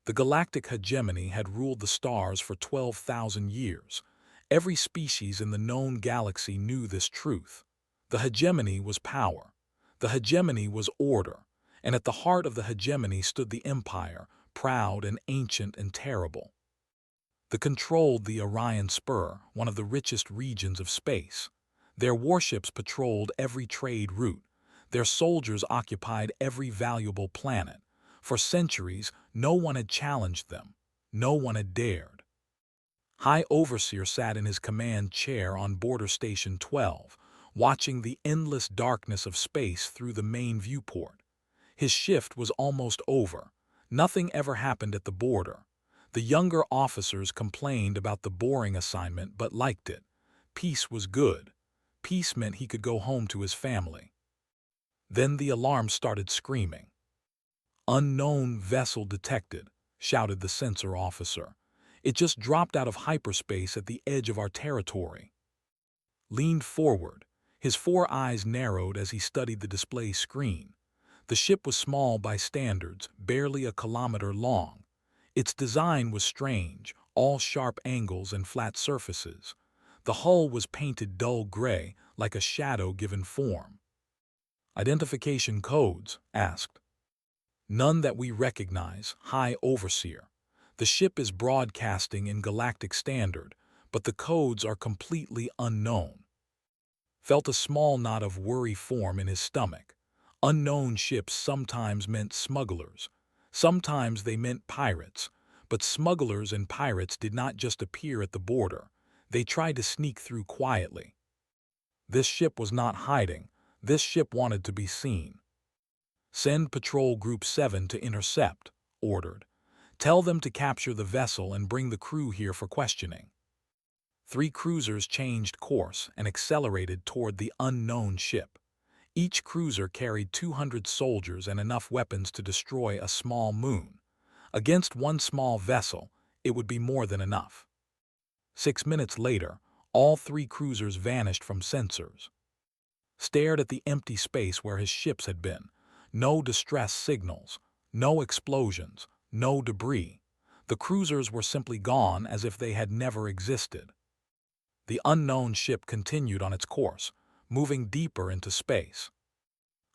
The galactic hegemony had ruled the stars for 12,000 years. Every species in the known galaxy knew this truth. The hegemony was power. The hegemony was order. And at the heart of the hegemony stood the Empire, proud and ancient and terrible. They controlled the Orion Spur, one of the richest regions of space. Their warships patrolled every trade route. Their soldiers occupied every valuable planet. For centuries, no one had challenged them. No one had dared. High Overseer sat in his command chair on Border Station 12, watching the endless darkness of space through the main viewport. His shift was almost over. Nothing ever happened at the border. The younger officers complained about the boring assignment but liked it. Peace was good. Peace meant he could go home to his family. Then the alarm started screaming. "Unknown vessel detected," shouted the sensor officer. "It just dropped out of hyperspace at the edge of our territory." Leaned forward. His four eyes narrowed as he studied the display screen. The ship was small by standards, barely a kilometer long. Its design was strange, all sharp angles and flat surfaces. The hull was painted dull gray, like a shadow given form. "Identification codes?" asked. "None that we recognize, High Overseer. The ship is broadcasting in galactic standard, but the codes are completely unknown." Felt a small knot of worry form in his stomach. Unknown ships sometimes meant smugglers. Sometimes they meant pirates. But smugglers and pirates did not just appear at the border. They tried to sneak through quietly. This ship was not hiding. This ship wanted to be seen. "Send Patrol Group 7 to intercept," ordered. "Tell them to capture the vessel and bring the crew here for questioning." 3 cruisers changed course and accelerated toward the unknown ship. Each cruiser carried 200 soldiers and enough weapons to destroy a small moon. Against one small vessel, it would be more than enough. 6 minutes later, all 3 cruisers vanished from sensors. Stared at the empty space where his ships had been. No distress signals, no explosions, no debris. The cruisers were simply gone as if they had never existed. The unknown ship continued on its course, moving deeper into space.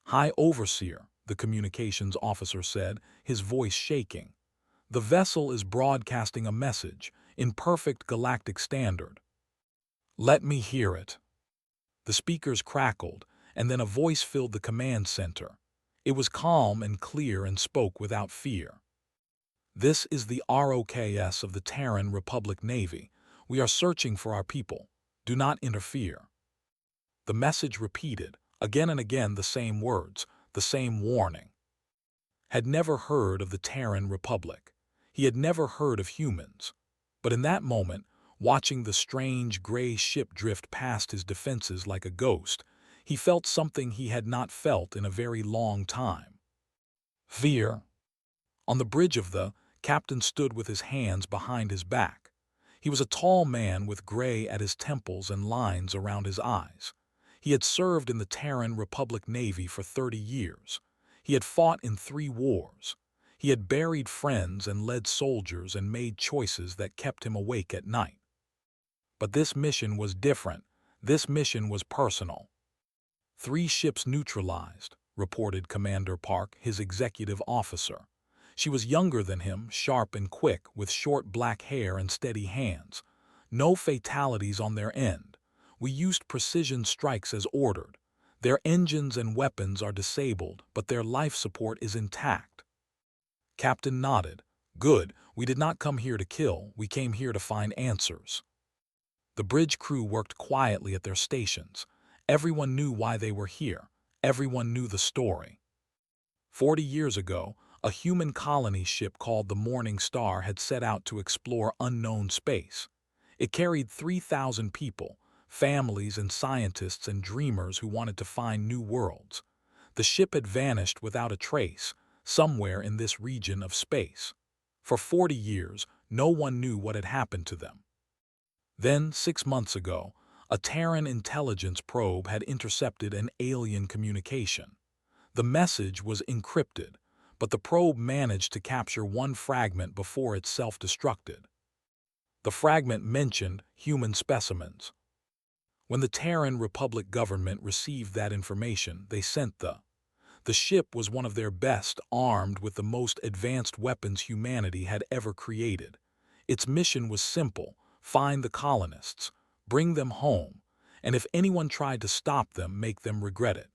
"High Overseer," the communications officer said, his voice shaking. "The vessel is broadcasting a message in perfect galactic standard." "Let me hear it." The speakers crackled, and then a voice filled the command center. It was calm and clear and spoke without fear. "This is the ROKS of the Terran Republic Navy. We are searching for our people. Do not interfere." The message repeated, again and again, the same words, the same warning. Had never heard of the Terran Republic. He had never heard of humans. But in that moment, watching the strange gray ship drift past his defenses like a ghost, he felt something he had not felt in a very long time. Fear. On the bridge of the captain stood with his hands behind his back. He was a tall man with gray at his temples and lines around his eyes. He had served in the Terran Republic Navy for 30 years. He had fought in 3 wars. He had buried friends and led soldiers and made choices that kept him awake at night. But this mission was different. This mission was personal. 3 ships neutralized, reported Commander Park, his executive officer. She was younger than him, sharp and quick, with short black hair and steady hands. "No fatalities on their end. We used precision strikes as ordered. Their engines and weapons are disabled, but their life support is intact." Captain nodded. "Good. We did not come here to kill. We came here to find answers." The bridge crew worked quietly at their stations. Everyone knew why they were here. Everyone knew the story. 40 years ago, a human colony ship called the Morning Star had set out to explore unknown space. It carried 3,000 people, families and scientists and dreamers who wanted to find new worlds. The ship had vanished without a trace, somewhere in this region of space. For 40 years, no one knew what had happened to them. Then, 6 months ago, a Terran intelligence probe had intercepted an alien communication. The message was encrypted, but the probe managed to capture one fragment before it self-destructed. The fragment mentioned human specimens. When the Terran Republic government received that information, they sent the ship was one of their best, armed with the most advanced weapons humanity had ever created. Its mission was simple: find the colonists, bring them home, and if anyone tried to stop them, make them regret it.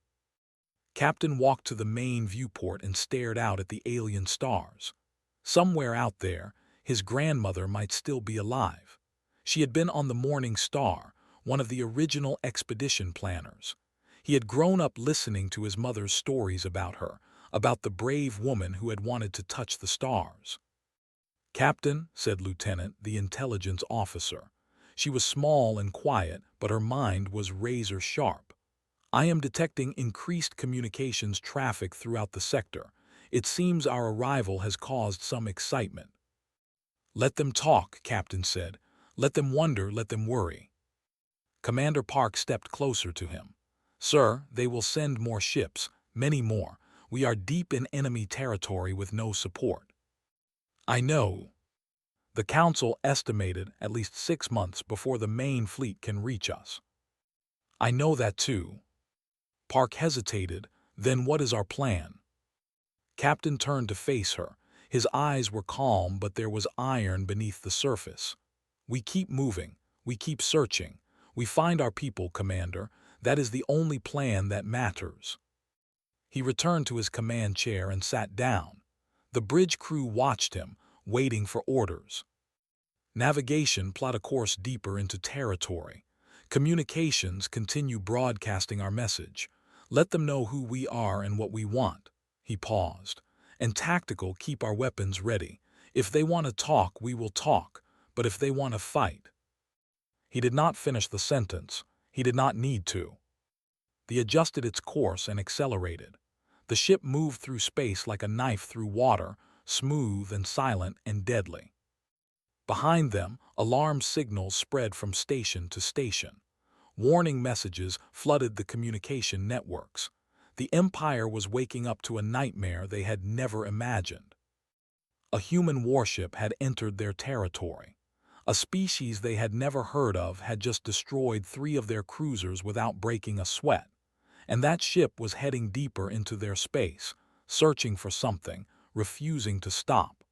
Captain walked to the main viewport and stared out at the alien stars. Somewhere out there, his grandmother might still be alive. She had been on the Morning Star, one of the original expedition planners. He had grown up listening to his mother's stories about her, about the brave woman who had wanted to touch the stars. "Captain," said Lieutenant, the intelligence officer. She was small and quiet, but her mind was razor sharp. "I am detecting increased communications traffic throughout the sector. It seems our arrival has caused some excitement." "Let them talk," Captain said. "Let them wonder, let them worry." Commander Park stepped closer to him. "Sir, they will send more ships, many more. We are deep in enemy territory with no support." "I know. The Council estimated at least 6 months before the main fleet can reach us." "I know that too." Park hesitated. "Then what is our plan?" Captain turned to face her. His eyes were calm, but there was iron beneath the surface. "We keep moving. We keep searching. We find our people, Commander. That is the only plan that matters." He returned to his command chair and sat down. The bridge crew watched him, waiting for orders. "Navigation, plot a course deeper into territory. Communications, continue broadcasting our message. Let them know who we are and what we want." He paused. "And tactical, keep our weapons ready. If they want to talk, we will talk, but if they want to fight—" He did not finish the sentence. He did not need to. They adjusted its course and accelerated. The ship moved through space like a knife through water, smooth and silent and deadly. Behind them, alarm signals spread from station to station. Warning messages flooded the communication networks. The Empire was waking up to a nightmare they had never imagined. A human warship had entered their territory. A species they had never heard of had just destroyed 3 of their cruisers without breaking a sweat. And that ship was heading deeper into their space, searching for something, refusing to stop.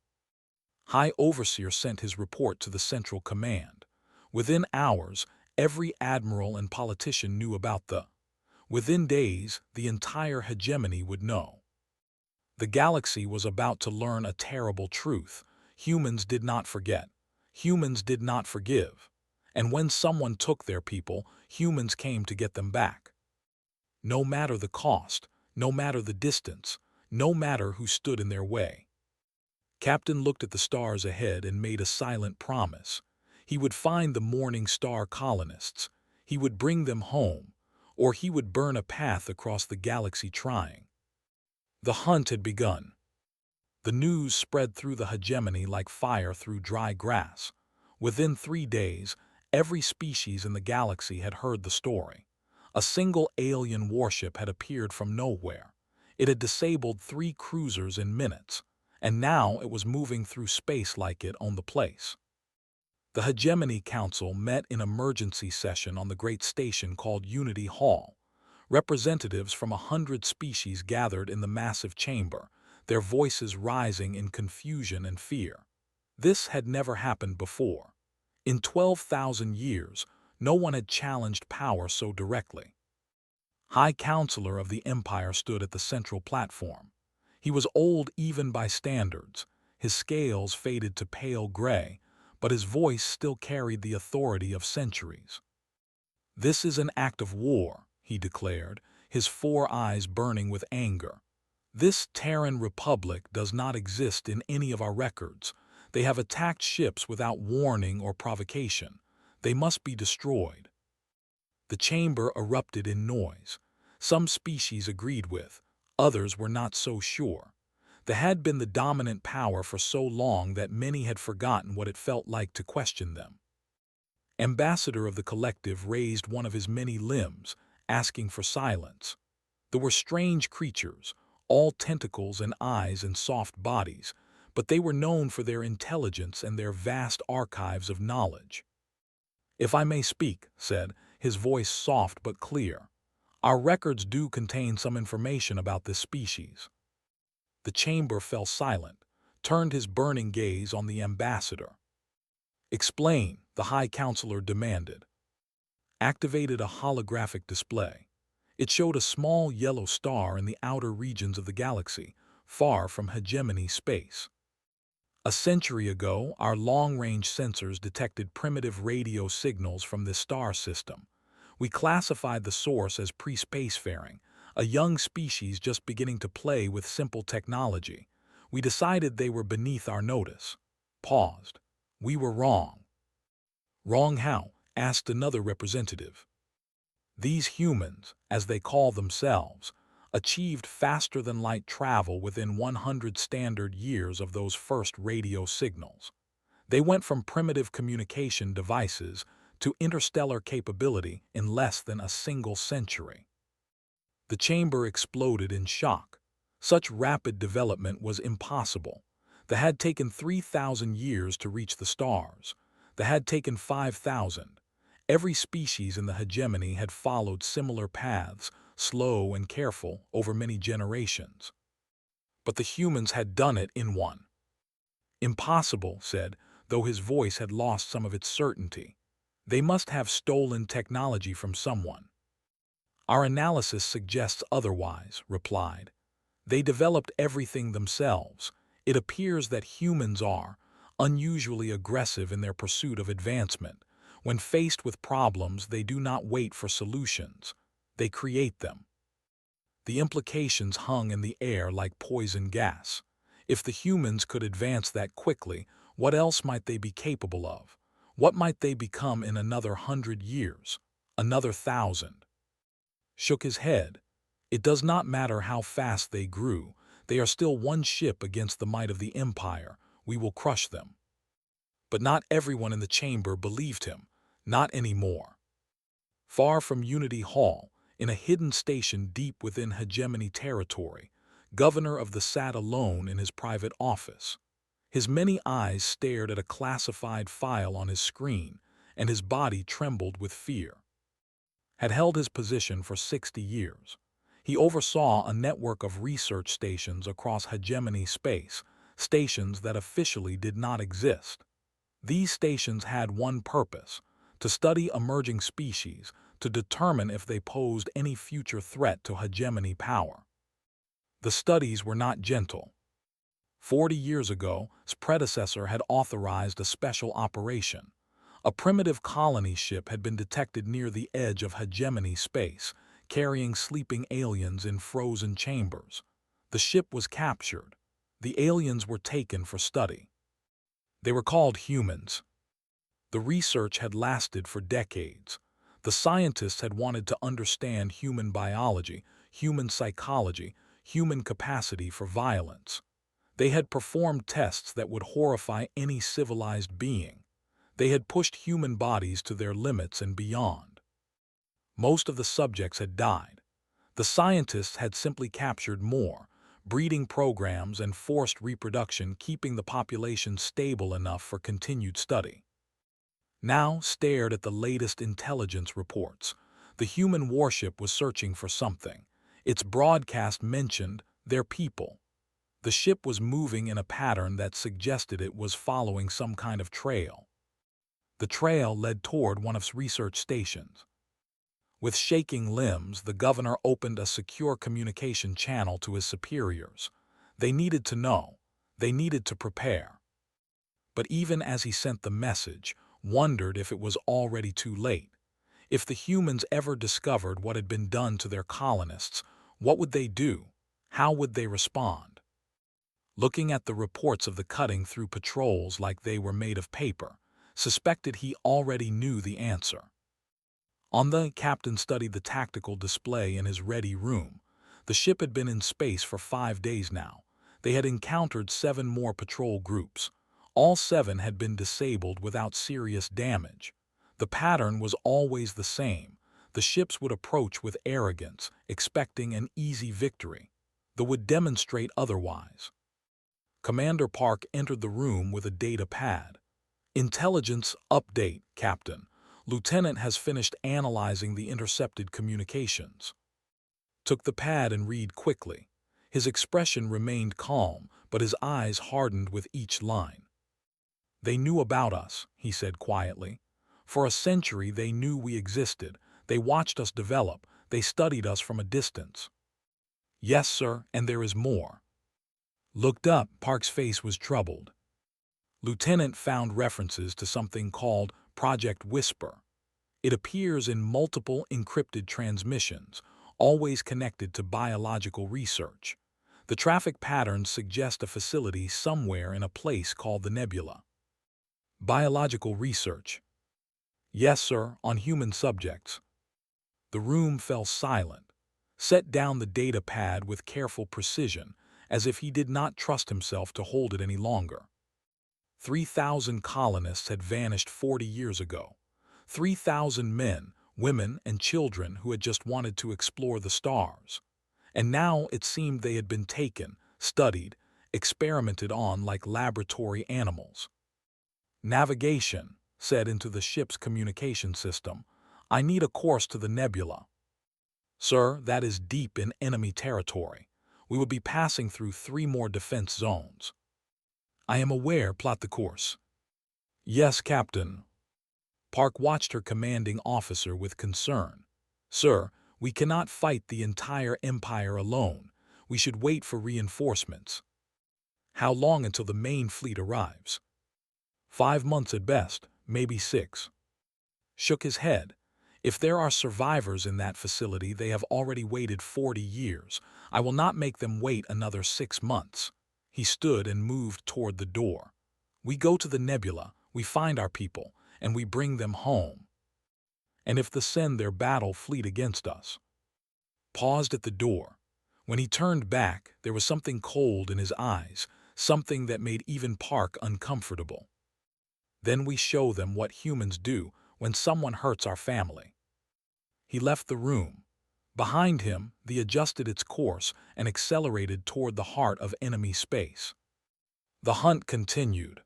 High Overseer sent his report to the Central Command. Within hours, every admiral and politician knew about Within days, the entire hegemony would know. The galaxy was about to learn a terrible truth. Humans did not forget. Humans did not forgive. And when someone took their people, humans came to get them back. No matter the cost, no matter the distance, no matter who stood in their way. Captain looked at the stars ahead and made a silent promise. He would find the Morning Star colonists. He would bring them home, or he would burn a path across the galaxy trying. The hunt had begun. The news spread through the hegemony like fire through dry grass. Within 3 days, every species in the galaxy had heard the story. A single alien warship had appeared from nowhere. It had disabled 3 cruisers in minutes, and now it was moving through space like it owned the place. The Hegemony Council met in emergency session on the great station called Unity Hall. Representatives from 100 species gathered in the massive chamber, their voices rising in confusion and fear. This had never happened before. In 12,000 years, no one had challenged power so directly. High Counselor of the Empire stood at the central platform. He was old even by standards. His scales faded to pale gray, but his voice still carried the authority of centuries. "This is an act of war," he declared, his 4 eyes burning with anger. "This Terran Republic does not exist in any of our records. They have attacked ships without warning or provocation. They must be destroyed." The chamber erupted in noise. Some species agreed with, others were not so sure. They had been the dominant power for so long that many had forgotten what it felt like to question them. Ambassador of the Collective raised one of his many limbs, asking for silence. There were strange creatures, all tentacles and eyes and soft bodies, but they were known for their intelligence and their vast archives of knowledge. "If I may speak," said, his voice soft but clear, "our records do contain some information about this species." The chamber fell silent, turned his burning gaze on the ambassador. "Explain," the High Counselor demanded. Activated a holographic display. It showed a small yellow star in the outer regions of the galaxy, far from hegemony space. "A century ago, our long-range sensors detected primitive radio signals from this star system. We classified the source as pre-spacefaring, a young species just beginning to play with simple technology. We decided they were beneath our notice." Paused. "We were wrong." "Wrong how?" asked another representative. "These humans, as they call themselves, achieved faster-than-light travel within 100 standard years of those first radio signals. They went from primitive communication devices to interstellar capability in less than a single century." The chamber exploded in shock. Such rapid development was impossible. That had taken 3,000 years to reach the stars. That had taken 5,000. Every species in the hegemony had followed similar paths, slow and careful, over many generations. But the humans had done it in one. "Impossible," said, though his voice had lost some of its certainty. "They must have stolen technology from someone." "Our analysis suggests otherwise," replied. "They developed everything themselves. It appears that humans are unusually aggressive in their pursuit of advancement. When faced with problems, they do not wait for solutions. They create them." The implications hung in the air like poison gas. If the humans could advance that quickly, what else might they be capable of? What might they become in another 100 years? Another 1,000? Shook his head. "It does not matter how fast they grew. They are still one ship against the might of the Empire. We will crush them." But not everyone in the chamber believed him. Not anymore. Far from Unity Hall, in a hidden station deep within hegemony territory, Governor of the sat alone in his private office. His many eyes stared at a classified file on his screen, and his body trembled with fear. Had held his position for 60 years. He oversaw a network of research stations across hegemony space, stations that officially did not exist. These stations had one purpose: to study emerging species, to determine if they posed any future threat to hegemony power. The studies were not gentle. 40 years ago, his predecessor had authorized a special operation. A primitive colony ship had been detected near the edge of hegemony space, carrying sleeping aliens in frozen chambers. The ship was captured. The aliens were taken for study. They were called humans. The research had lasted for decades. The scientists had wanted to understand human biology, human psychology, human capacity for violence. They had performed tests that would horrify any civilized being. They had pushed human bodies to their limits and beyond. Most of the subjects had died. The scientists had simply captured more, breeding programs and forced reproduction, keeping the population stable enough for continued study. Now stared at the latest intelligence reports. The human warship was searching for something. Its broadcast mentioned their people. The ship was moving in a pattern that suggested it was following some kind of trail. The trail led toward one of its research stations. With shaking limbs, the governor opened a secure communication channel to his superiors. They needed to know. They needed to prepare. But even as he sent the message, wondered if it was already too late. If the humans ever discovered what had been done to their colonists, what would they do? How would they respond? Looking at the reports of the cutting through patrols like they were made of paper, suspected he already knew the answer. The captain studied the tactical display in his ready room. The ship had been in space for 5 days now. They had encountered 7 more patrol groups. All 7 had been disabled without serious damage. The pattern was always the same. The ships would approach with arrogance, expecting an easy victory. that would demonstrate otherwise. Commander Park entered the room with a data pad. Intelligence update, Captain. Lieutenant has finished analyzing the intercepted communications. Took the pad and read quickly. His expression remained calm, but his eyes hardened with each line. They knew about us, he said quietly. For a century they knew we existed. They watched us develop. They studied us from a distance. Yes, sir, and there is more. Looked up, Park's face was troubled. Lieutenant found references to something called Project Whisper. It appears in multiple encrypted transmissions, always connected to biological research. The traffic patterns suggest a facility somewhere in a place called the Nebula. Biological research. Yes, sir, on human subjects. The room fell silent. Set down the data pad with careful precision, as if he did not trust himself to hold it any longer. 3,000 colonists had vanished 40 years ago. 3,000 men, women, and children who had just wanted to explore the stars. And now it seemed they had been taken, studied, experimented on like laboratory animals. Navigation, said into the ship's communication system. I need a course to the nebula. Sir, that is deep in enemy territory. We will be passing through 3 more defense zones. I am aware, plot the course. Yes, Captain. Park watched her commanding officer with concern. Sir, we cannot fight the entire empire alone. We should wait for reinforcements. How long until the main fleet arrives? 5 months at best, maybe 6. Shook his head. If there are survivors in that facility, they have already waited 40 years. I will not make them wait another 6 months. He stood and moved toward the door. We go to the nebula, we find our people, and we bring them home. And if they send their battle fleet against us? Paused at the door. When he turned back, there was something cold in his eyes, something that made even Park uncomfortable. Then we show them what humans do when someone hurts our family. He left the room. Behind him, the adjusted its course and accelerated toward the heart of enemy space. The hunt continued.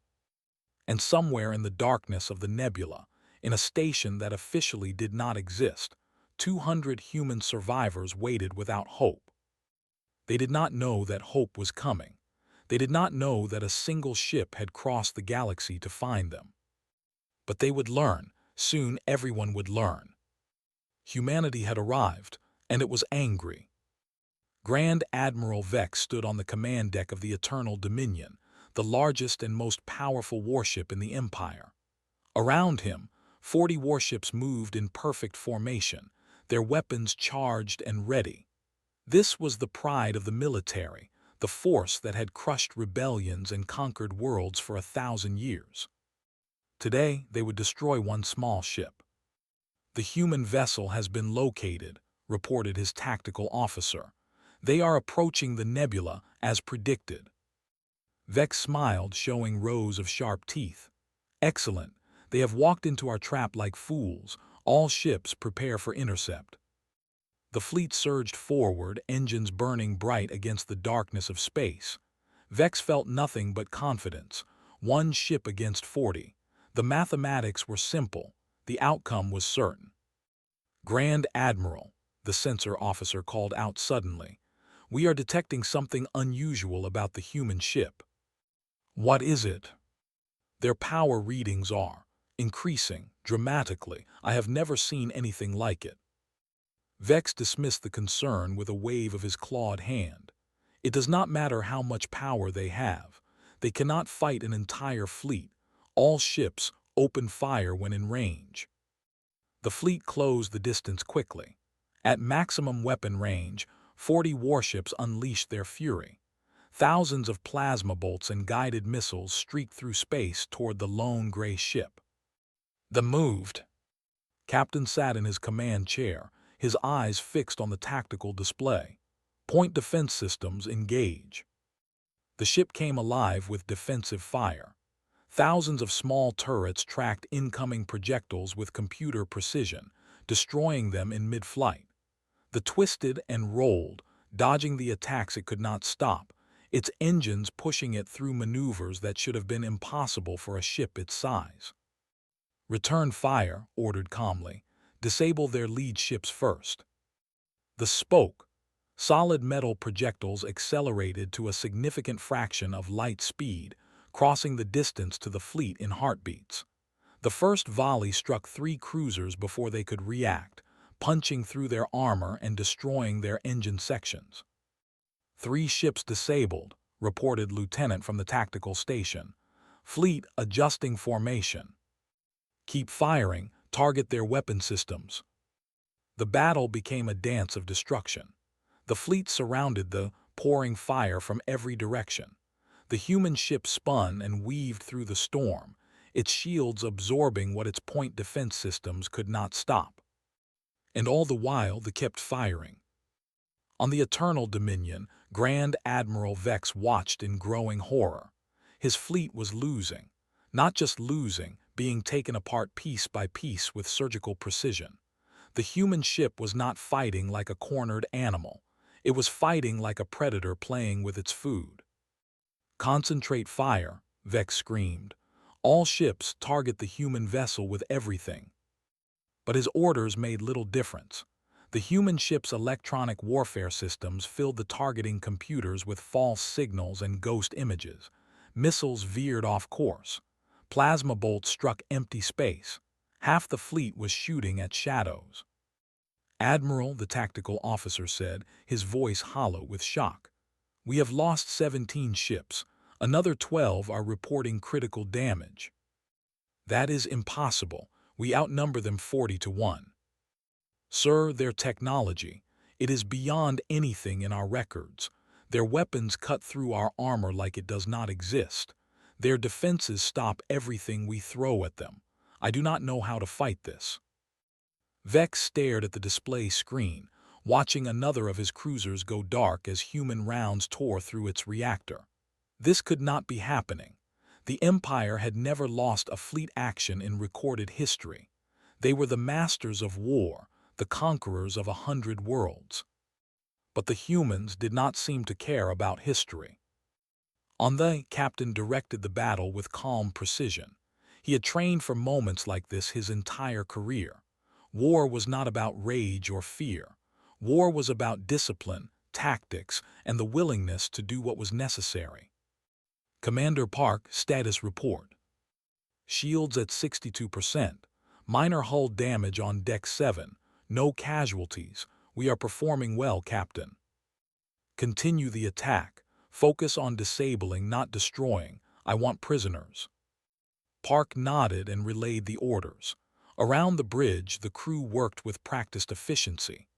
And somewhere in the darkness of the nebula, in a station that officially did not exist, 200 human survivors waited without hope. They did not know that hope was coming. They did not know that a single ship had crossed the galaxy to find them. But they would learn. Soon everyone would learn. Humanity had arrived, and it was angry. Grand Admiral Vex stood on the command deck of the Eternal Dominion, the largest and most powerful warship in the Empire. Around him, 40 warships moved in perfect formation, their weapons charged and ready. This was the pride of the military, the force that had crushed rebellions and conquered worlds for 1,000 years. Today, they would destroy one small ship. The human vessel has been located, reported his tactical officer. They are approaching the nebula as predicted. Vex smiled, showing rows of sharp teeth. Excellent. They have walked into our trap like fools. All ships prepare for intercept. The fleet surged forward, engines burning bright against the darkness of space. Vex felt nothing but confidence. 1 ship against 40. The mathematics were simple. The outcome was certain. Grand Admiral, the sensor officer called out suddenly. We are detecting something unusual about the human ship. What is it? Their power readings are increasing dramatically. I have never seen anything like it. Vex dismissed the concern with a wave of his clawed hand. It does not matter how much power they have. They cannot fight an entire fleet. All ships open fire when in range. The fleet closed the distance quickly. At maximum weapon range, 40 warships unleashed their fury. Thousands of plasma bolts and guided missiles streaked through space toward the lone gray ship. The moved. Captain sat in his command chair, his eyes fixed on the tactical display. Point defense systems engage. The ship came alive with defensive fire. Thousands of small turrets tracked incoming projectiles with computer precision, destroying them in mid-flight. The twisted and rolled, dodging the attacks it could not stop, its engines pushing it through maneuvers that should have been impossible for a ship its size. "Return fire," ordered calmly. "Disable their lead ships first." The solid metal projectiles accelerated to a significant fraction of light speed, crossing the distance to the fleet in heartbeats. The first volley struck 3 cruisers before they could react, punching through their armor and destroying their engine sections. "3 ships disabled," reported Lieutenant from the tactical station. "Fleet adjusting formation. Keep firing, target their weapon systems." The battle became a dance of destruction. The fleet surrounded the, pouring fire from every direction. The human ship spun and weaved through the storm, its shields absorbing what its point defense systems could not stop. And all the while they kept firing. On the Eternal Dominion, Grand Admiral Vex watched in growing horror. His fleet was losing. Not just losing, being taken apart piece by piece with surgical precision. The human ship was not fighting like a cornered animal. It was fighting like a predator playing with its food. "Concentrate fire," Vex screamed. "All ships target the human vessel with everything." But his orders made little difference. The human ship's electronic warfare systems filled the targeting computers with false signals and ghost images. Missiles veered off course. Plasma bolts struck empty space. Half the fleet was shooting at shadows. "Admiral," the tactical officer said, his voice hollow with shock. "We have lost 17 ships. Another 12 are reporting critical damage." "That is impossible. We outnumber them 40-1. "Sir, their technology. It is beyond anything in our records. Their weapons cut through our armor like it does not exist. Their defenses stop everything we throw at them. I do not know how to fight this." Vex stared at the display screen, watching another of his cruisers go dark as human rounds tore through its reactor. This could not be happening. The Empire had never lost a fleet action in recorded history. They were the masters of war, the conquerors of 100 worlds. But the humans did not seem to care about history. The captain directed the battle with calm precision. He had trained for moments like this his entire career. War was not about rage or fear. War was about discipline, tactics, and the willingness to do what was necessary. "Commander Park, status report. Shields at 62%. Minor hull damage on Deck 7. No casualties. We are performing well, Captain." "Continue the attack. Focus on disabling, not destroying. I want prisoners." Park nodded and relayed the orders. Around the bridge, the crew worked with practiced efficiency.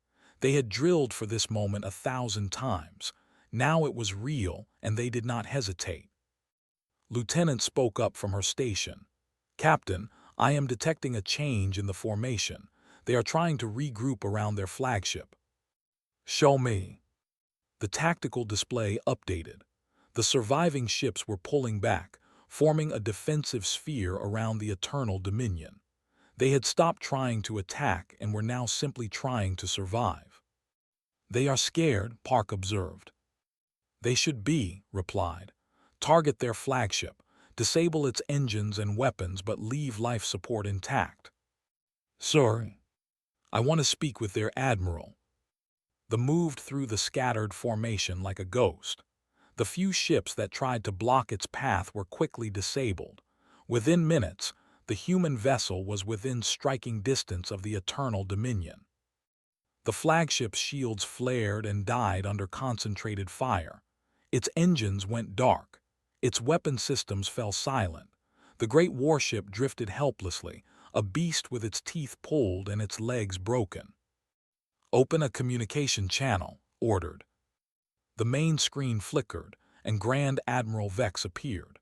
They had drilled for this moment 1,000 times. Now it was real, and they did not hesitate. Lieutenant spoke up from her station. "Captain, I am detecting a change in the formation. They are trying to regroup around their flagship." "Show me." The tactical display updated. The surviving ships were pulling back, forming a defensive sphere around the Eternal Dominion. They had stopped trying to attack and were now simply trying to survive. "They are scared," Park observed. "They should be," replied. "Target their flagship. Disable its engines and weapons, but leave life support intact." "Sir, I want to speak with their admiral." The moved through the scattered formation like a ghost. The few ships that tried to block its path were quickly disabled. Within minutes, the human vessel was within striking distance of the Eternal Dominion. The flagship's shields flared and died under concentrated fire. Its engines went dark. Its weapon systems fell silent. The great warship drifted helplessly, a beast with its teeth pulled and its legs broken. "Open a communication channel," ordered. The main screen flickered, and Grand Admiral Vex appeared.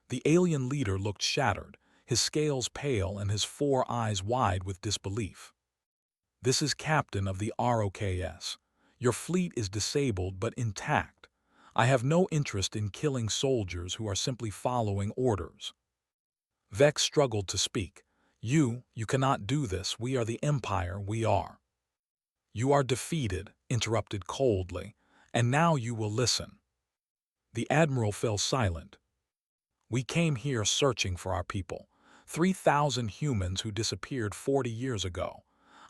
The alien leader looked shattered, his scales pale and his 4 eyes wide with disbelief. "This is Captain of the ROKS. Your fleet is disabled but intact. I have no interest in killing soldiers who are simply following orders." Vex struggled to speak. You cannot do this. We are the Empire, we are." "You are defeated," interrupted coldly. And now you will listen." The Admiral fell silent. "We came here searching for our people, 3,000 humans who disappeared 40 years ago.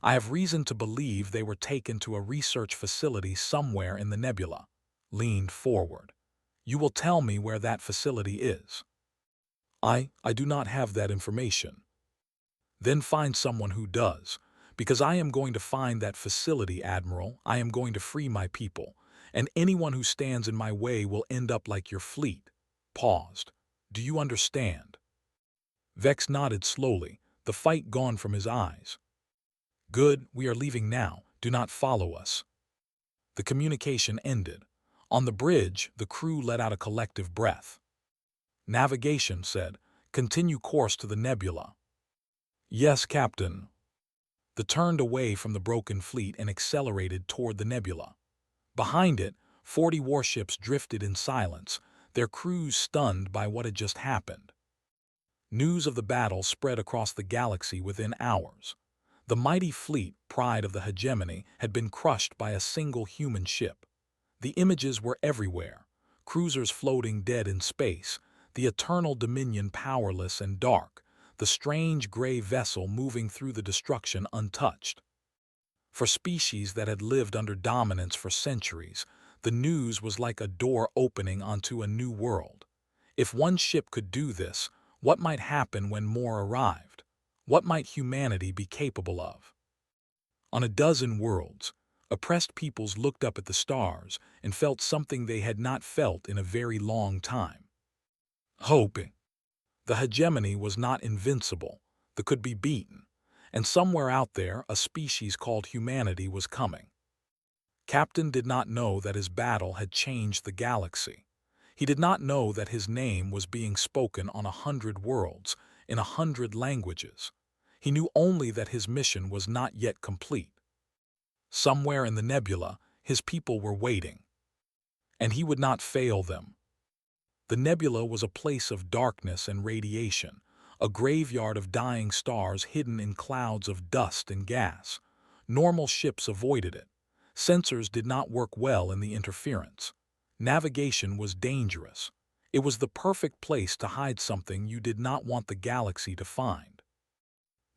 I have reason to believe they were taken to a research facility somewhere in the nebula." Leaned forward. "You will tell me where that facility is." I do not have that information." "Then find someone who does. Because I am going to find that facility, Admiral. I am going to free my people. And anyone who stands in my way will end up like your fleet." Paused. "Do you understand?" Vex nodded slowly, the fight gone from his eyes. "Good, we are leaving now. Do not follow us." The communication ended. On the bridge, the crew let out a collective breath. Navigation said, "Continue course to the nebula." "Yes, Captain." They turned away from the broken fleet and accelerated toward the nebula. Behind it, 40 warships drifted in silence, their crews stunned by what had just happened. News of the battle spread across the galaxy within hours. The mighty fleet, pride of the hegemony, had been crushed by a single human ship. The images were everywhere: cruisers floating dead in space, the Eternal Dominion powerless and dark, the strange gray vessel moving through the destruction untouched. For species that had lived under dominance for centuries, the news was like a door opening onto a new world. If one ship could do this, what might happen when more arrived? What might humanity be capable of? On a dozen worlds, oppressed peoples looked up at the stars and felt something they had not felt in a very long time. Hope. The hegemony was not invincible, they could be beaten, and somewhere out there a species called humanity was coming. Captain did not know that his battle had changed the galaxy. He did not know that his name was being spoken on 100 worlds, in 100 languages. He knew only that his mission was not yet complete. Somewhere in the nebula, his people were waiting. And he would not fail them. The nebula was a place of darkness and radiation, a graveyard of dying stars hidden in clouds of dust and gas. Normal ships avoided it. Sensors did not work well in the interference. Navigation was dangerous. It was the perfect place to hide something you did not want the galaxy to find.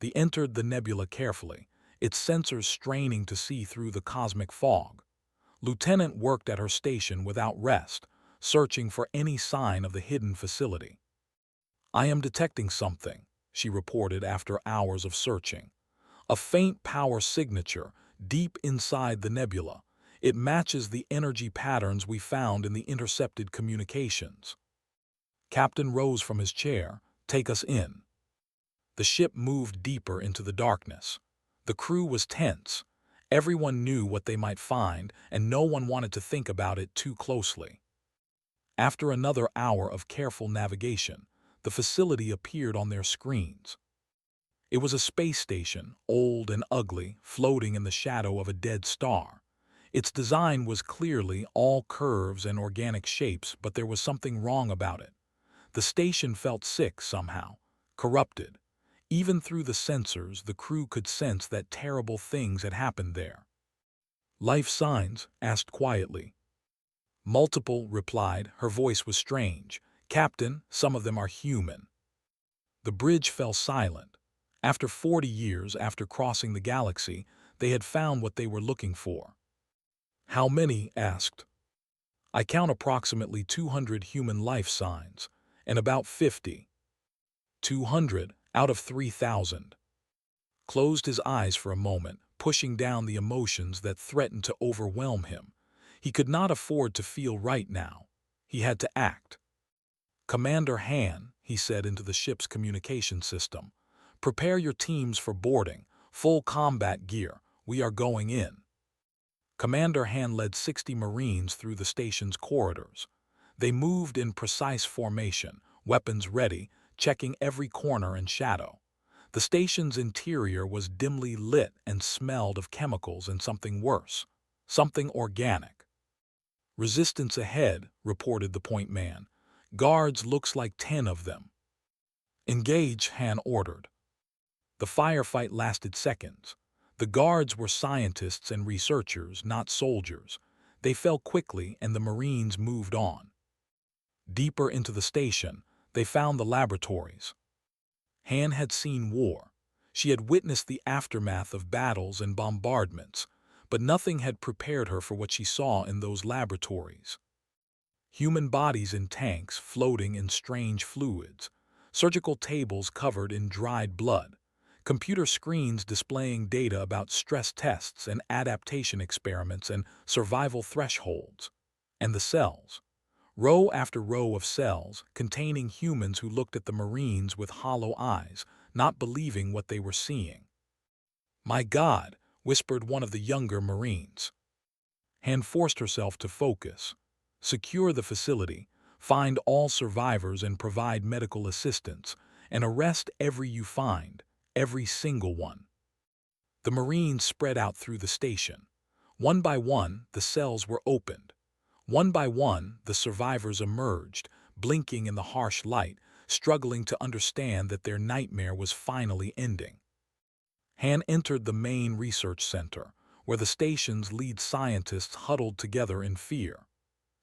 They entered the nebula carefully, its sensors straining to see through the cosmic fog. Lieutenant worked at her station without rest, searching for any sign of the hidden facility. "I am detecting something," she reported after hours of searching. "A faint power signature deep inside the nebula. It matches the energy patterns we found in the intercepted communications." Captain rose from his chair. "Take us in." The ship moved deeper into the darkness. The crew was tense. Everyone knew what they might find, and no one wanted to think about it too closely. After another hour of careful navigation, the facility appeared on their screens. It was a space station, old and ugly, floating in the shadow of a dead star. Its design was clearly all curves and organic shapes, but there was something wrong about it. The station felt sick somehow, corrupted. Even through the sensors, the crew could sense that terrible things had happened there. "Life signs?" asked quietly. "Multiple," replied. Her voice was strange. "Captain, some of them are human." The bridge fell silent. After 40 years after crossing the galaxy, they had found what they were looking for. "How many?" asked. "I count approximately 200 human life signs, and about 50. 200 out of 3,000. Closed his eyes for a moment, pushing down the emotions that threatened to overwhelm him. He could not afford to feel right now. He had to act. "Commander Han," he said into the ship's communication system, "prepare your teams for boarding. Full combat gear. We are going in." Commander Han led 60 Marines through the station's corridors. They moved in precise formation, weapons ready, checking every corner and shadow. The station's interior was dimly lit and smelled of chemicals and something worse, something organic. "Resistance ahead," reported the point man. "Guards, looks like 10 of them." "Engage," Han ordered. The firefight lasted seconds. The guards were scientists and researchers, not soldiers. They fell quickly and the Marines moved on. Deeper into the station, they found the laboratories. Han had seen war. She had witnessed the aftermath of battles and bombardments, but nothing had prepared her for what she saw in those laboratories. Human bodies in tanks floating in strange fluids, surgical tables covered in dried blood, computer screens displaying data about stress tests and adaptation experiments and survival thresholds, and the cells. Row after row of cells containing humans who looked at the Marines with hollow eyes, not believing what they were seeing. "My God," whispered one of the younger Marines. Han forced herself to focus. Secure the facility, find all survivors and provide medical assistance, and arrest every you find, every single one. The Marines spread out through the station. One by one, the cells were opened. One by one, the survivors emerged, blinking in the harsh light, struggling to understand that their nightmare was finally ending. Han entered the main research center, where the station's lead scientists huddled together in fear.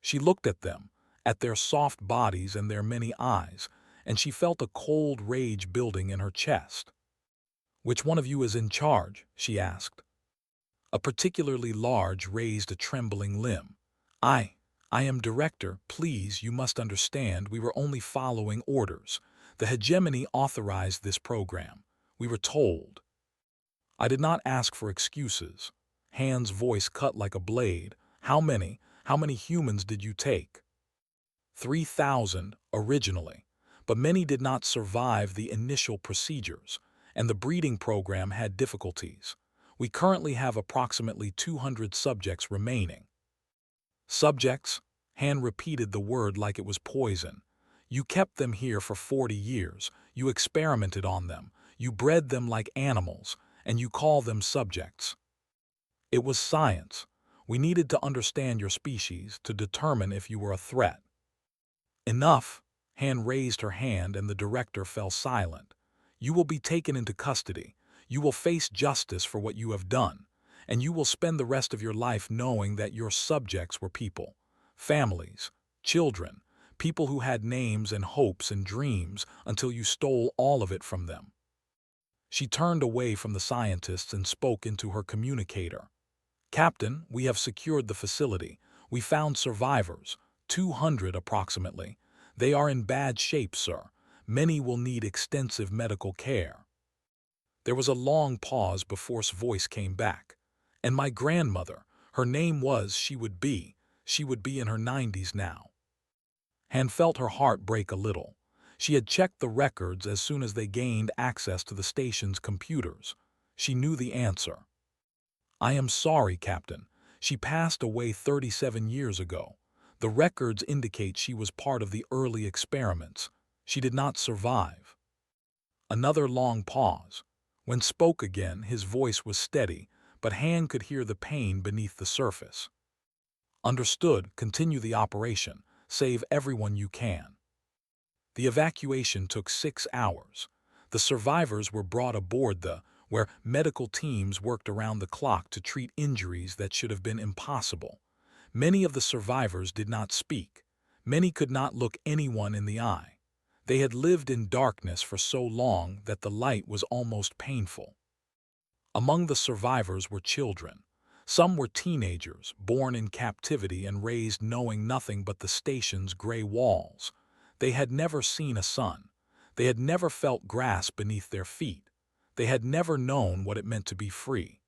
She looked at them, at their soft bodies and their many eyes, and she felt a cold rage building in her chest. "Which one of you is in charge?" she asked. A particularly large raised a trembling limb. I am director. Please, you must understand, we were only following orders. The hegemony authorized this program. We were told." I did not ask for excuses. Han's voice cut like a blade. How many humans did you take?" 3,000 originally, but many did not survive the initial procedures, and the breeding program had difficulties. We currently have approximately 200 subjects remaining. "Subjects?" Han repeated the word like it was poison. "You kept them here for 40 years. You experimented on them. You bred them like animals, and you call them subjects." "It was science. We needed to understand your species to determine if you were a threat." "Enough!" Han raised her hand and the director fell silent. "You will be taken into custody. You will face justice for what you have done, and you will spend the rest of your life knowing that your subjects were people, families, children, people who had names and hopes and dreams until you stole all of it from them." She turned away from the scientists and spoke into her communicator. "Captain, we have secured the facility. We found survivors, 200 approximately. They are in bad shape, sir. Many will need extensive medical care." There was a long pause before his voice came back. "And my grandmother, her name was, she would be in her 90s now." Han felt her heart break a little. She had checked the records as soon as they gained access to the station's computers. She knew the answer. "I am sorry, Captain. She passed away 37 years ago. The records indicate she was part of the early experiments. She did not survive." Another long pause. When spoke again, his voice was steady, but Han could hear the pain beneath the surface. "Understood. Continue the operation. Save everyone you can." The evacuation took 6 hours. The survivors were brought aboard where medical teams worked around the clock to treat injuries that should have been impossible. Many of the survivors did not speak. Many could not look anyone in the eye. They had lived in darkness for so long that the light was almost painful. Among the survivors were children. Some were teenagers, born in captivity and raised knowing nothing but the station's gray walls. They had never seen a sun. They had never felt grass beneath their feet. They had never known what it meant to be free.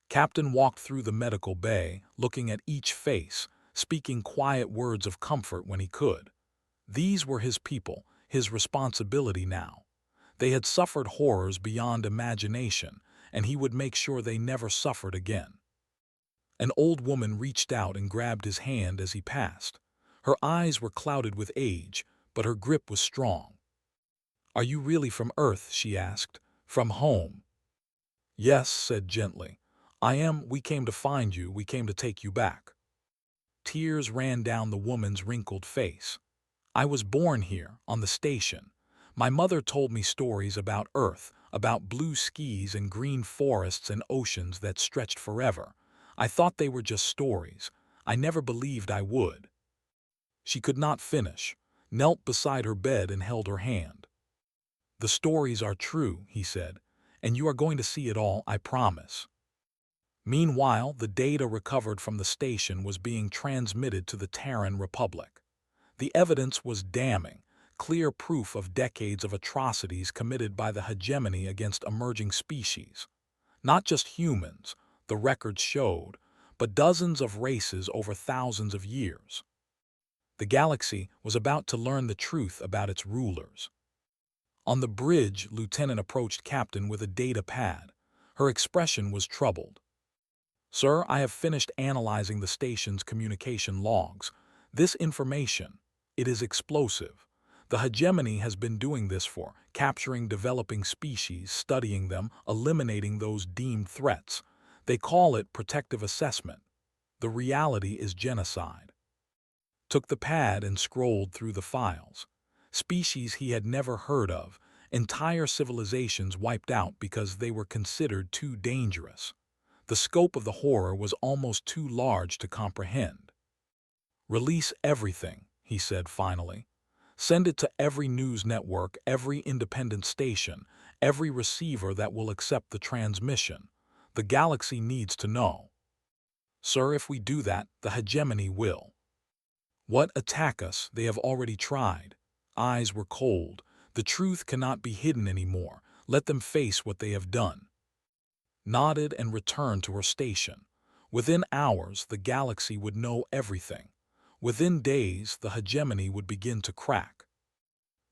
Captain walked through the medical bay, looking at each face, speaking quiet words of comfort when he could. These were his people, his responsibility now. They had suffered horrors beyond imagination, and he would make sure they never suffered again. An old woman reached out and grabbed his hand as he passed. Her eyes were clouded with age, but her grip was strong. "Are you really from Earth?" she asked. "From home?" "Yes," said gently. "I am. We came to find you. We came to take you back." Tears ran down the woman's wrinkled face. "I was born here, on the station. My mother told me stories about Earth, about blue skies and green forests and oceans that stretched forever. I thought they were just stories. I never believed I would." She could not finish, knelt beside her bed and held her hand. "The stories are true," he said, "and you are going to see it all, I promise." Meanwhile, the data recovered from the station was being transmitted to the Terran Republic. The evidence was damning, clear proof of decades of atrocities committed by the hegemony against emerging species. Not just humans, the records showed, but dozens of races over thousands of years. The galaxy was about to learn the truth about its rulers. On the bridge, Lieutenant approached Captain with a data pad. Her expression was troubled. "Sir, I have finished analyzing the station's communication logs. This information, it is explosive. The hegemony has been doing this for capturing developing species, studying them, eliminating those deemed threats. They call it protective assessment. The reality is genocide." Took the pad and scrolled through the files. Species he had never heard of, entire civilizations wiped out because they were considered too dangerous. The scope of the horror was almost too large to comprehend. "Release everything," he said finally. "Send it to every news network, every independent station, every receiver that will accept the transmission. The galaxy needs to know." "Sir, if we do that, the hegemony will." "What, attack us? They have already tried." Eyes were cold. "The truth cannot be hidden anymore. Let them face what they have done." Nodded and returned to her station. Within hours, the galaxy would know everything. Within days, the hegemony would begin to crack.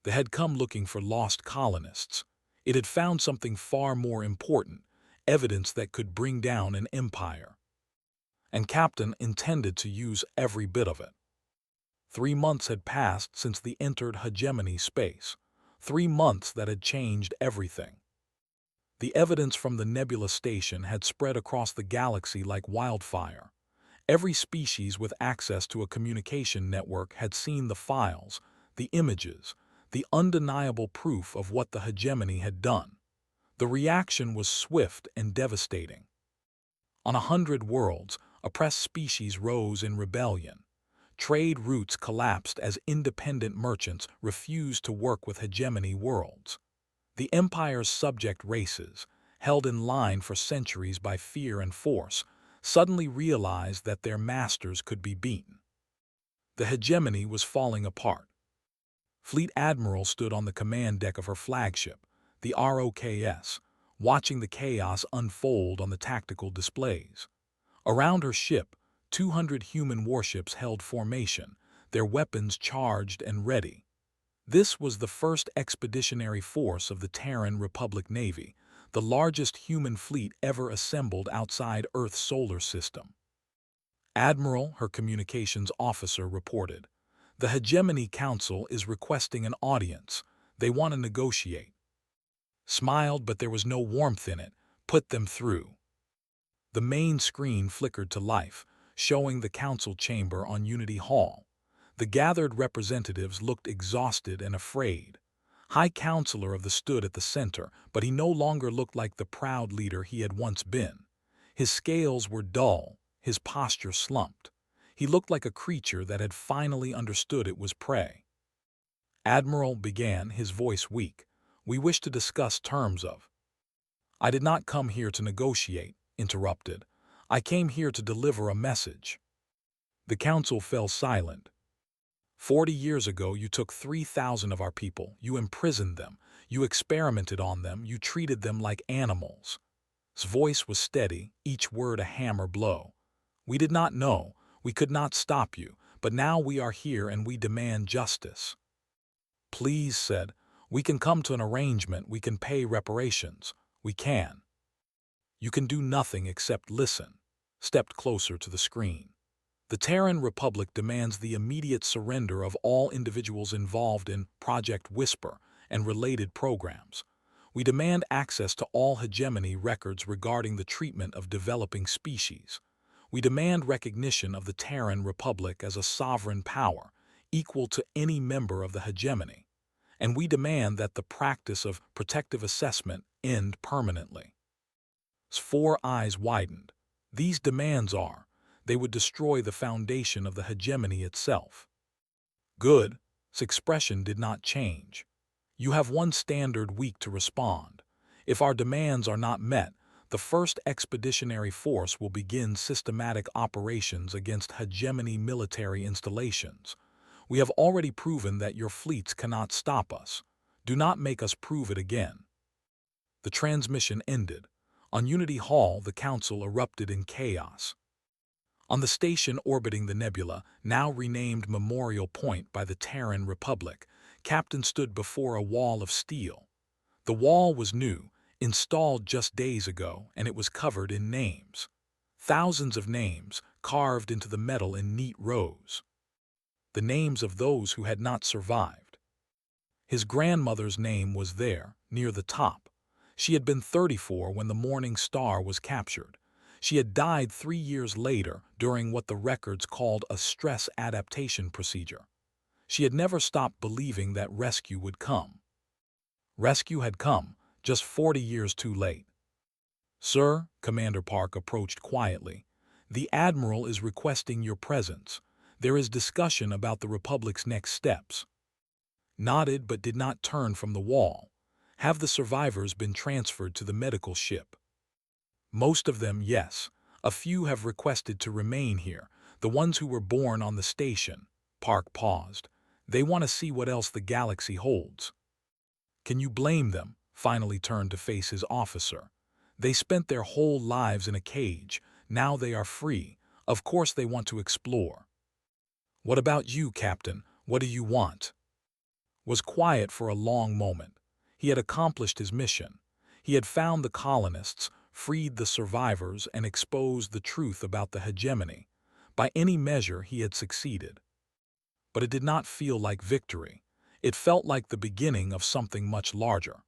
They had come looking for lost colonists. It had found something far more important, evidence that could bring down an empire. And Captain intended to use every bit of it. 3 months had passed since they entered hegemony space. 3 months that had changed everything. The evidence from the Nebula Station had spread across the galaxy like wildfire. Every species with access to a communication network had seen the files, the images, the undeniable proof of what the hegemony had done. The reaction was swift and devastating. On 100 worlds, oppressed species rose in rebellion. Trade routes collapsed as independent merchants refused to work with hegemony worlds. The Empire's subject races, held in line for centuries by fear and force, suddenly realized that their masters could be beaten. The hegemony was falling apart. Fleet Admiral stood on the command deck of her flagship, the ROKS, watching the chaos unfold on the tactical displays. Around her ship, 200 human warships held formation, their weapons charged and ready. This was the first expeditionary force of the Terran Republic Navy, the largest human fleet ever assembled outside Earth's solar system. "Admiral," her communications officer reported, "the Hegemony Council is requesting an audience. They want to negotiate." Smiled, but there was no warmth in it. "Put them through." The main screen flickered to life, showing the council chamber on Unity Hall. The gathered representatives looked exhausted and afraid. High Counselor of the stood at the center, but he no longer looked like the proud leader he had once been. His scales were dull, his posture slumped. He looked like a creature that had finally understood it was prey. "Admiral," began, his voice weak, "we wish to discuss terms of—" "I did not come here to negotiate," interrupted. "I came here to deliver a message." The council fell silent. 40 years ago, you took 3,000 of our people, you imprisoned them, you experimented on them, you treated them like animals." His voice was steady, each word a hammer blow. "We did not know, we could not stop you, but now we are here and we demand justice." "Please," said, "we can come to an arrangement, we can pay reparations, we can." "You can do nothing except listen." Stepped closer to the screen. "The Terran Republic demands the immediate surrender of all individuals involved in Project Whisper and related programs. We demand access to all hegemony records regarding the treatment of developing species. We demand recognition of the Terran Republic as a sovereign power, equal to any member of the hegemony. And we demand that the practice of protective assessment end permanently." His 4 eyes widened. "These demands are—" They would destroy the foundation of the hegemony itself. Good. His expression did not change. You have one standard week to respond. If our demands are not met, the first expeditionary force will begin systematic operations against hegemony military installations. We have already proven that your fleets cannot stop us. Do not make us prove it again. The transmission ended. On Unity Hall, the Council erupted in chaos. On the station orbiting the nebula, now renamed Memorial Point by the Terran Republic, Captain stood before a wall of steel. The wall was new, installed just days ago, and it was covered in names. Thousands of names, carved into the metal in neat rows. The names of those who had not survived. His grandmother's name was there, near the top. She had been 34 when the Morning Star was captured. She had died 3 years later during what the records called a stress adaptation procedure. She had never stopped believing that rescue would come. Rescue had come, just 40 years too late. "Sir," Commander Park approached quietly, "the Admiral is requesting your presence. There is discussion about the Republic's next steps." Nodded but did not turn from the wall. "Have the survivors been transferred to the medical ship?" "Most of them, yes. A few have requested to remain here, the ones who were born on the station." Park paused. "They want to see what else the galaxy holds." "Can you blame them?" Finally turned to face his officer. "They spent their whole lives in a cage. Now they are free. Of course they want to explore." "What about you, Captain? What do you want?" Was quiet for a long moment. He had accomplished his mission. He had found the colonists, freed the survivors, and exposed the truth about the hegemony. By any measure, he had succeeded. But it did not feel like victory. It felt like the beginning of something much larger.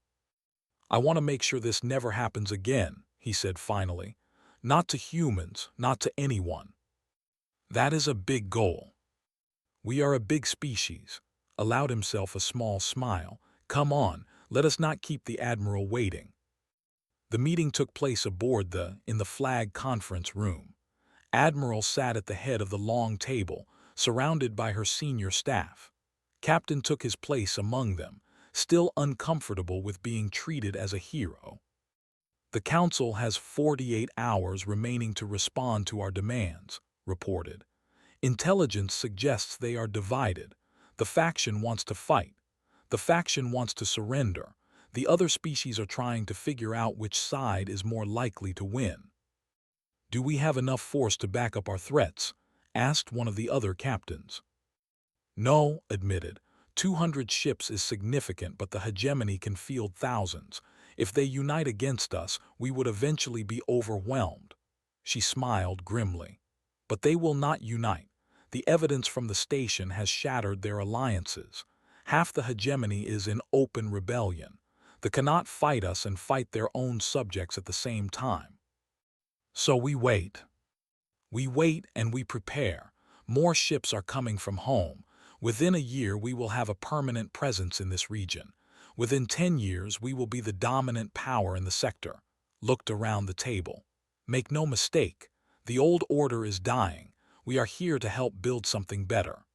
"I want to make sure this never happens again," he said finally. "Not to humans, not to anyone. That is a big goal. We are a big species." Allowed himself a small smile. "Come on, let us not keep the Admiral waiting." The meeting took place aboard in the flag conference room. Admiral sat at the head of the long table, surrounded by her senior staff. Captain took his place among them, still uncomfortable with being treated as a hero. "The Council has 48 hours remaining to respond to our demands," reported. "Intelligence suggests they are divided. The faction wants to fight. The faction wants to surrender. The other species are trying to figure out which side is more likely to win." "Do we have enough force to back up our threats?" asked one of the other captains. "No," admitted. 200 ships is significant, but the hegemony can field thousands. If they unite against us, we would eventually be overwhelmed." She smiled grimly. "But they will not unite. The evidence from the station has shattered their alliances. Half the hegemony is in open rebellion. They cannot fight us and fight their own subjects at the same time. So we wait. We wait and we prepare. More ships are coming from home. Within a year we will have a permanent presence in this region. Within 10 years we will be the dominant power in the sector." Looked around the table. "Make no mistake, the old order is dying. We are here to help build something better."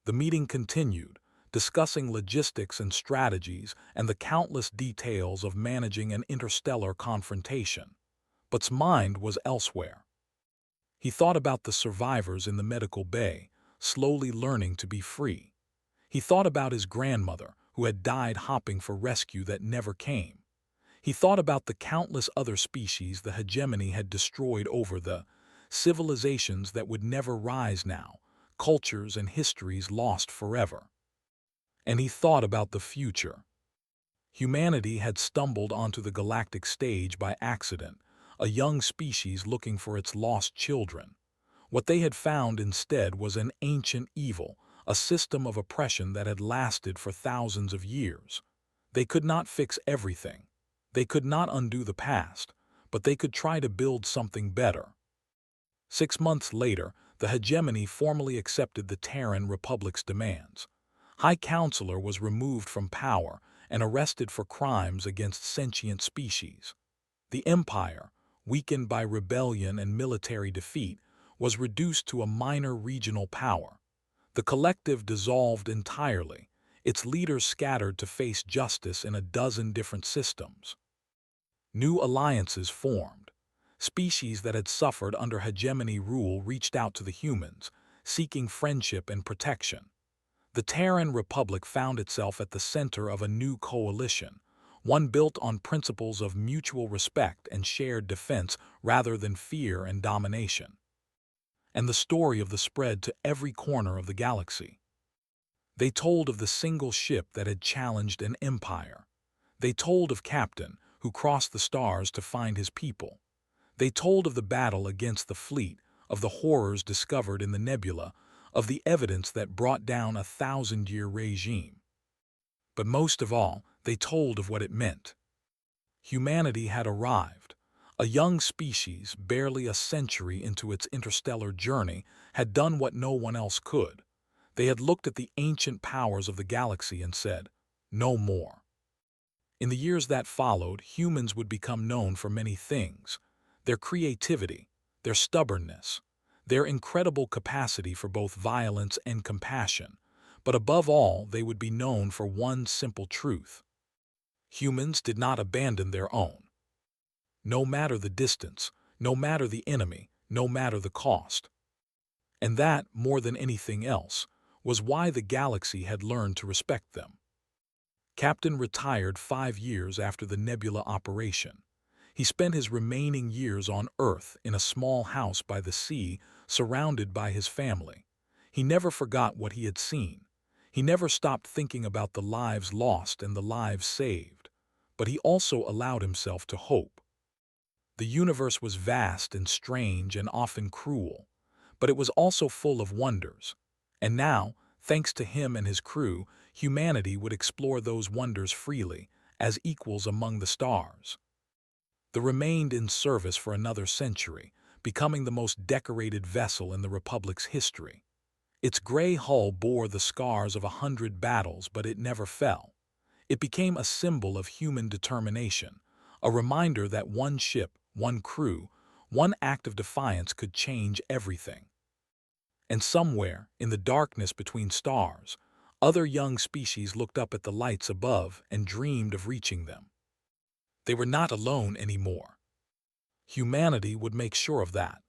The meeting continued, discussing logistics and strategies and the countless details of managing an interstellar confrontation. But's mind was elsewhere. He thought about the survivors in the medical bay, slowly learning to be free. He thought about his grandmother, who had died hopping for rescue that never came. He thought about the countless other species the hegemony had destroyed over the civilizations that would never rise now, cultures and histories lost forever. And he thought about the future. Humanity had stumbled onto the galactic stage by accident, a young species looking for its lost children. What they had found instead was an ancient evil, a system of oppression that had lasted for thousands of years. They could not fix everything. They could not undo the past, but they could try to build something better. 6 months later, the hegemony formally accepted the Terran Republic's demands. High Counselor was removed from power and arrested for crimes against sentient species. The Empire, weakened by rebellion and military defeat, was reduced to a minor regional power. The collective dissolved entirely, its leaders scattered to face justice in a dozen different systems. New alliances formed. Species that had suffered under hegemony rule reached out to the humans, seeking friendship and protection. The Terran Republic found itself at the center of a new coalition, one built on principles of mutual respect and shared defense rather than fear and domination. And the story of the spread to every corner of the galaxy. They told of the single ship that had challenged an empire. They told of Captain, who crossed the stars to find his people. They told of the battle against the fleet, of the horrors discovered in the nebula, of the evidence that brought down a 1,000-year regime. But most of all, they told of what it meant. Humanity had arrived. A young species, barely a century into its interstellar journey, had done what no one else could. They had looked at the ancient powers of the galaxy and said, "No more." In the years that followed, humans would become known for many things: their creativity, their stubbornness, their incredible capacity for both violence and compassion. But above all, they would be known for one simple truth: humans did not abandon their own. No matter the distance, no matter the enemy, no matter the cost. And that, more than anything else, was why the galaxy had learned to respect them. Captain retired 5 years after the nebula operation. He spent his remaining years on Earth in a small house by the sea, surrounded by his family. He never forgot what he had seen. He never stopped thinking about the lives lost and the lives saved. But he also allowed himself to hope. The universe was vast and strange and often cruel, but it was also full of wonders. And now, thanks to him and his crew, humanity would explore those wonders freely, as equals among the stars. They remained in service for another century, becoming the most decorated vessel in the Republic's history. Its gray hull bore the scars of 100 battles, but it never fell. It became a symbol of human determination, a reminder that one ship, one crew, one act of defiance could change everything. And somewhere, in the darkness between stars, other young species looked up at the lights above and dreamed of reaching them. They were not alone anymore. Humanity would make sure of that.